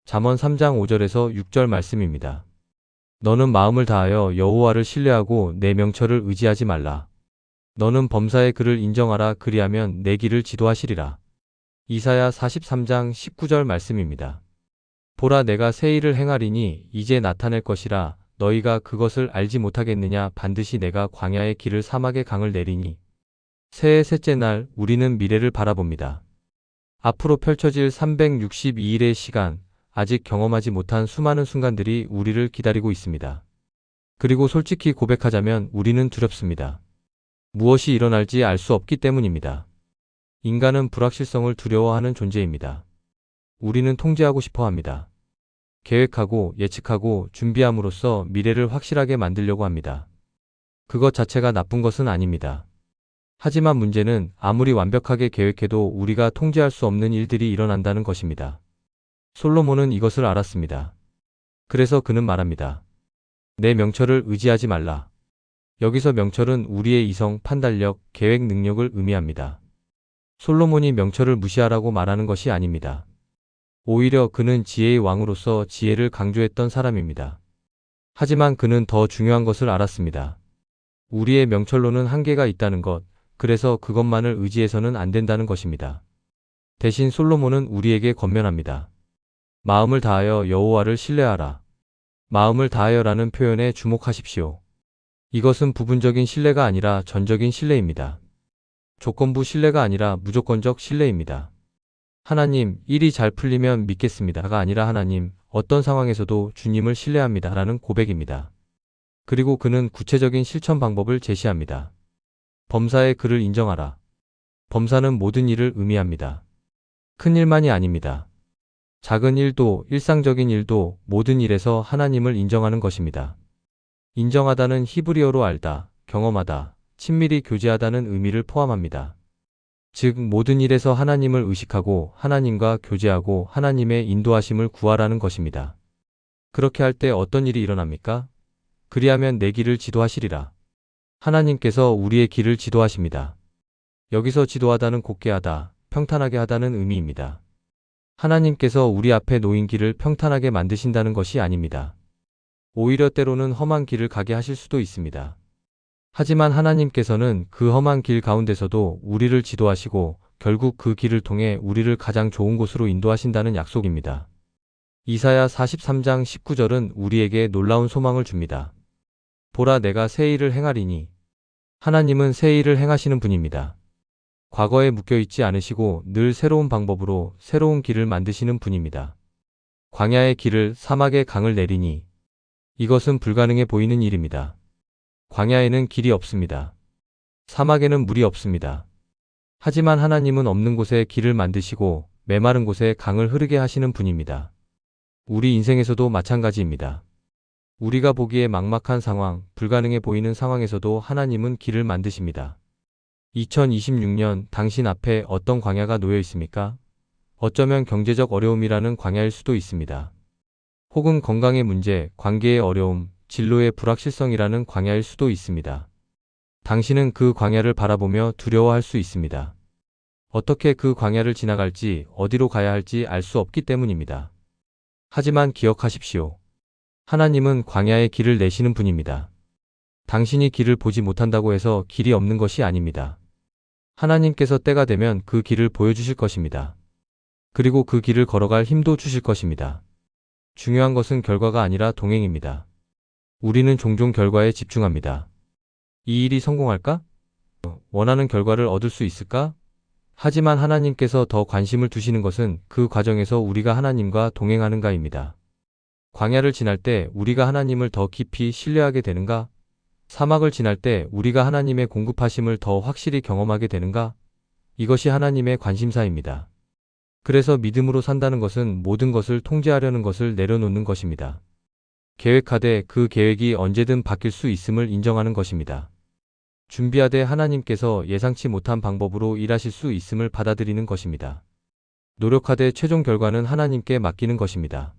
잠언 3장 5절에서 6절 말씀입니다. 너는 마음을 다하여 여호와를 신뢰하고 내 명철을 의지하지 말라. 너는 범사의 그를 인정하라. 그리하면 내 길을 지도하시리라. 이사야 43장 19절 말씀입니다. 보라, 내가 새 일을 행하리니 이제 나타낼 것이라. 너희가 그것을 알지 못하겠느냐. 반드시 내가 광야의 길을 사막의 강을 내리니. 새해 셋째 날 우리는 미래를 바라봅니다. 앞으로 펼쳐질 362일의 시간, 아직 경험하지 못한 수많은 순간들이 우리를 기다리고 있습니다. 그리고 솔직히 고백하자면 우리는 두렵습니다. 무엇이 일어날지 알 수 없기 때문입니다. 인간은 불확실성을 두려워하는 존재입니다. 우리는 통제하고 싶어 합니다. 계획하고 예측하고 준비함으로써 미래를 확실하게 만들려고 합니다. 그것 자체가 나쁜 것은 아닙니다. 하지만 문제는 아무리 완벽하게 계획해도 우리가 통제할 수 없는 일들이 일어난다는 것입니다. 솔로몬은 이것을 알았습니다. 그래서 그는 말합니다. 내 명철을 의지하지 말라. 여기서 명철은 우리의 이성, 판단력, 계획 능력을 의미합니다. 솔로몬이 명철을 무시하라고 말하는 것이 아닙니다. 오히려 그는 지혜의 왕으로서 지혜를 강조했던 사람입니다. 하지만 그는 더 중요한 것을 알았습니다. 우리의 명철로는 한계가 있다는 것, 그래서 그것만을 의지해서는 안 된다는 것입니다. 대신 솔로몬은 우리에게 권면합니다. 마음을 다하여 여호와를 신뢰하라. 마음을 다하여라는 표현에 주목하십시오. 이것은 부분적인 신뢰가 아니라 전적인 신뢰입니다. 조건부 신뢰가 아니라 무조건적 신뢰입니다. 하나님, 일이 잘 풀리면 믿겠습니다가 아니라 하나님, 어떤 상황에서도 주님을 신뢰합니다 라는 고백입니다. 그리고 그는 구체적인 실천 방법을 제시합니다. 범사의 그를 인정하라. 범사는 모든 일을 의미합니다. 큰 일만이 아닙니다. 작은 일도, 일상적인 일도 모든 일에서 하나님을 인정하는 것입니다. 인정하다는 히브리어로 알다, 경험하다, 친밀히 교제하다는 의미를 포함합니다. 즉 모든 일에서 하나님을 의식하고 하나님과 교제하고 하나님의 인도하심을 구하라는 것입니다. 그렇게 할 때 어떤 일이 일어납니까? 그리하면 내 길을 지도하시리라. 하나님께서 우리의 길을 지도하십니다. 여기서 지도하다는 곧게 하다, 평탄하게 하다는 의미입니다. 하나님께서 우리 앞에 놓인 길을 평탄하게 만드신다는 것이 아닙니다. 오히려 때로는 험한 길을 가게 하실 수도 있습니다. 하지만 하나님께서는 그 험한 길 가운데서도 우리를 지도하시고 결국 그 길을 통해 우리를 가장 좋은 곳으로 인도하신다는 약속입니다. 이사야 43장 19절은 우리에게 놀라운 소망을 줍니다. 보라, 내가 새 일을 행하리니. 하나님은 새 일을 행하시는 분입니다. 과거에 묶여있지 않으시고 늘 새로운 방법으로 새로운 길을 만드시는 분입니다. 광야의 길을 사막의 강을 내리니. 이것은 불가능해 보이는 일입니다. 광야에는 길이 없습니다. 사막에는 물이 없습니다. 하지만 하나님은 없는 곳에 길을 만드시고 메마른 곳에 강을 흐르게 하시는 분입니다. 우리 인생에서도 마찬가지입니다. 우리가 보기에 막막한 상황, 불가능해 보이는 상황에서도 하나님은 길을 만드십니다. 2026년 당신 앞에 어떤 광야가 놓여 있습니까? 어쩌면 경제적 어려움이라는 광야일 수도 있습니다. 혹은 건강의 문제, 관계의 어려움, 진로의 불확실성이라는 광야일 수도 있습니다. 당신은 그 광야를 바라보며 두려워할 수 있습니다. 어떻게 그 광야를 지나갈지, 어디로 가야 할지 알 수 없기 때문입니다. 하지만 기억하십시오. 하나님은 광야의 길을 내시는 분입니다. 당신이 길을 보지 못한다고 해서 길이 없는 것이 아닙니다. 하나님께서 때가 되면 그 길을 보여주실 것입니다. 그리고 그 길을 걸어갈 힘도 주실 것입니다. 중요한 것은 결과가 아니라 동행입니다. 우리는 종종 결과에 집중합니다. 이 일이 성공할까? 원하는 결과를 얻을 수 있을까? 하지만 하나님께서 더 관심을 두시는 것은 그 과정에서 우리가 하나님과 동행하는가입니다. 광야를 지날 때 우리가 하나님을 더 깊이 신뢰하게 되는가? 사막을 지날 때 우리가 하나님의 공급하심을 더 확실히 경험하게 되는가? 이것이 하나님의 관심사입니다. 그래서 믿음으로 산다는 것은 모든 것을 통제하려는 것을 내려놓는 것입니다. 계획하되 그 계획이 언제든 바뀔 수 있음을 인정하는 것입니다. 준비하되 하나님께서 예상치 못한 방법으로 일하실 수 있음을 받아들이는 것입니다. 노력하되 최종 결과는 하나님께 맡기는 것입니다.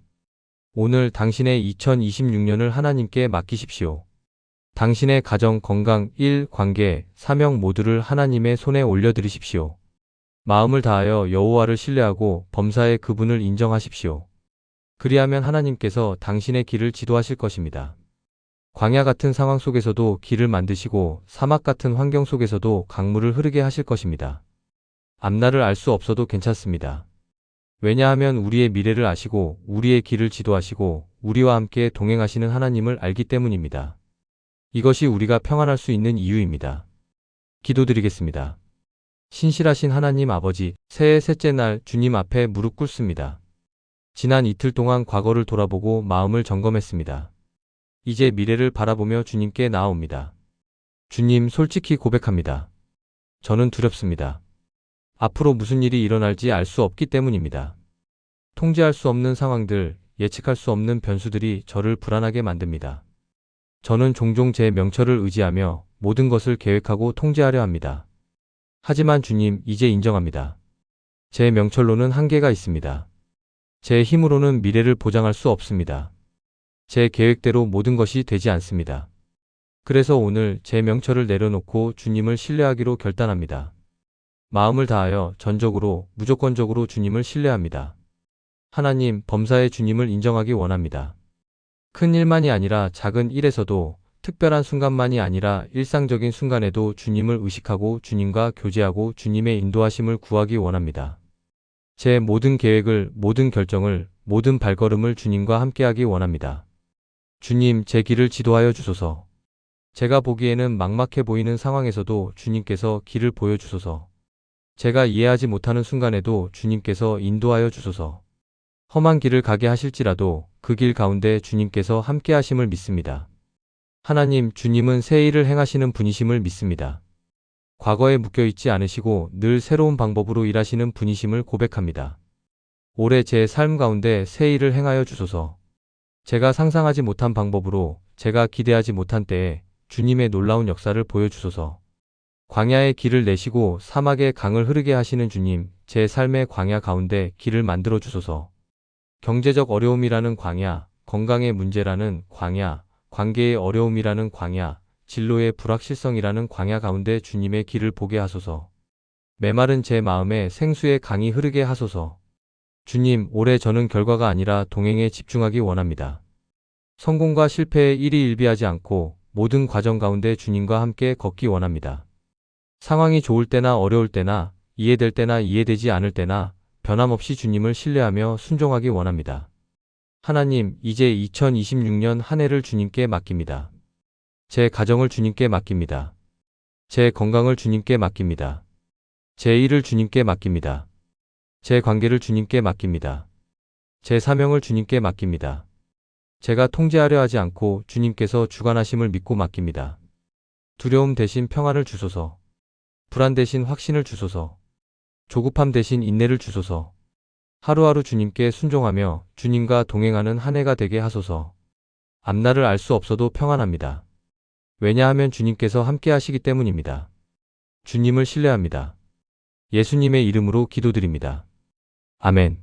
오늘 당신의 2026년을 하나님께 맡기십시오. 당신의 가정, 건강, 일, 관계, 사명 모두를 하나님의 손에 올려드리십시오. 마음을 다하여 여호와를 신뢰하고 범사의 그분을 인정하십시오. 그리하면 하나님께서 당신의 길을 지도하실 것입니다. 광야 같은 상황 속에서도 길을 만드시고 사막 같은 환경 속에서도 강물을 흐르게 하실 것입니다. 앞날을 알 수 없어도 괜찮습니다. 왜냐하면 우리의 미래를 아시고 우리의 길을 지도하시고 우리와 함께 동행하시는 하나님을 알기 때문입니다. 이것이 우리가 평안할 수 있는 이유입니다. 기도드리겠습니다. 신실하신 하나님 아버지, 새해 셋째 날 주님 앞에 무릎 꿇습니다. 지난 이틀 동안 과거를 돌아보고 마음을 점검했습니다. 이제 미래를 바라보며 주님께 나아옵니다. 주님, 솔직히 고백합니다. 저는 두렵습니다. 앞으로 무슨 일이 일어날지 알 수 없기 때문입니다. 통제할 수 없는 상황들, 예측할 수 없는 변수들이 저를 불안하게 만듭니다. 저는 종종 제 명철을 의지하며 모든 것을 계획하고 통제하려 합니다. 하지만 주님, 이제 인정합니다. 제 명철로는 한계가 있습니다. 제 힘으로는 미래를 보장할 수 없습니다. 제 계획대로 모든 것이 되지 않습니다. 그래서 오늘 제 명철을 내려놓고 주님을 신뢰하기로 결단합니다. 마음을 다하여 전적으로, 무조건적으로 주님을 신뢰합니다. 하나님, 범사의 주님을 인정하기 원합니다. 큰 일만이 아니라 작은 일에서도, 특별한 순간만이 아니라 일상적인 순간에도 주님을 의식하고 주님과 교제하고 주님의 인도하심을 구하기 원합니다. 제 모든 계획을, 모든 결정을, 모든 발걸음을 주님과 함께하기 원합니다. 주님, 제 길을 지도하여 주소서. 제가 보기에는 막막해 보이는 상황에서도 주님께서 길을 보여주소서. 제가 이해하지 못하는 순간에도 주님께서 인도하여 주소서. 험한 길을 가게 하실지라도 그 길 가운데 주님께서 함께 하심을 믿습니다. 하나님, 주님은 새 일을 행하시는 분이심을 믿습니다. 과거에 묶여있지 않으시고 늘 새로운 방법으로 일하시는 분이심을 고백합니다. 올해 제 삶 가운데 새 일을 행하여 주소서. 제가 상상하지 못한 방법으로, 제가 기대하지 못한 때에 주님의 놀라운 역사를 보여주소서. 광야의 길을 내시고 사막의 강을 흐르게 하시는 주님, 제 삶의 광야 가운데 길을 만들어 주소서. 경제적 어려움이라는 광야, 건강의 문제라는 광야, 관계의 어려움이라는 광야, 진로의 불확실성이라는 광야 가운데 주님의 길을 보게 하소서. 메마른 제 마음에 생수의 강이 흐르게 하소서. 주님, 올해 저는 결과가 아니라 동행에 집중하기 원합니다. 성공과 실패에 일희일비하지 않고 모든 과정 가운데 주님과 함께 걷기 원합니다. 상황이 좋을 때나 어려울 때나, 이해될 때나 이해되지 않을 때나 변함없이 주님을 신뢰하며 순종하기 원합니다. 하나님, 이제 2026년 한 해를 주님께 맡깁니다. 제 가정을 주님께 맡깁니다. 제 건강을 주님께 맡깁니다. 제 일을 주님께 맡깁니다. 제 관계를 주님께 맡깁니다. 제 사명을 주님께 맡깁니다. 제가 통제하려 하지 않고 주님께서 주관하심을 믿고 맡깁니다. 두려움 대신 평안을 주소서. 불안 대신 확신을 주소서. 조급함 대신 인내를 주소서. 하루하루 주님께 순종하며 주님과 동행하는 한 해가 되게 하소서. 앞날을 알 수 없어도 평안합니다. 왜냐하면 주님께서 함께 하시기 때문입니다. 주님을 신뢰합니다. 예수님의 이름으로 기도드립니다. 아멘.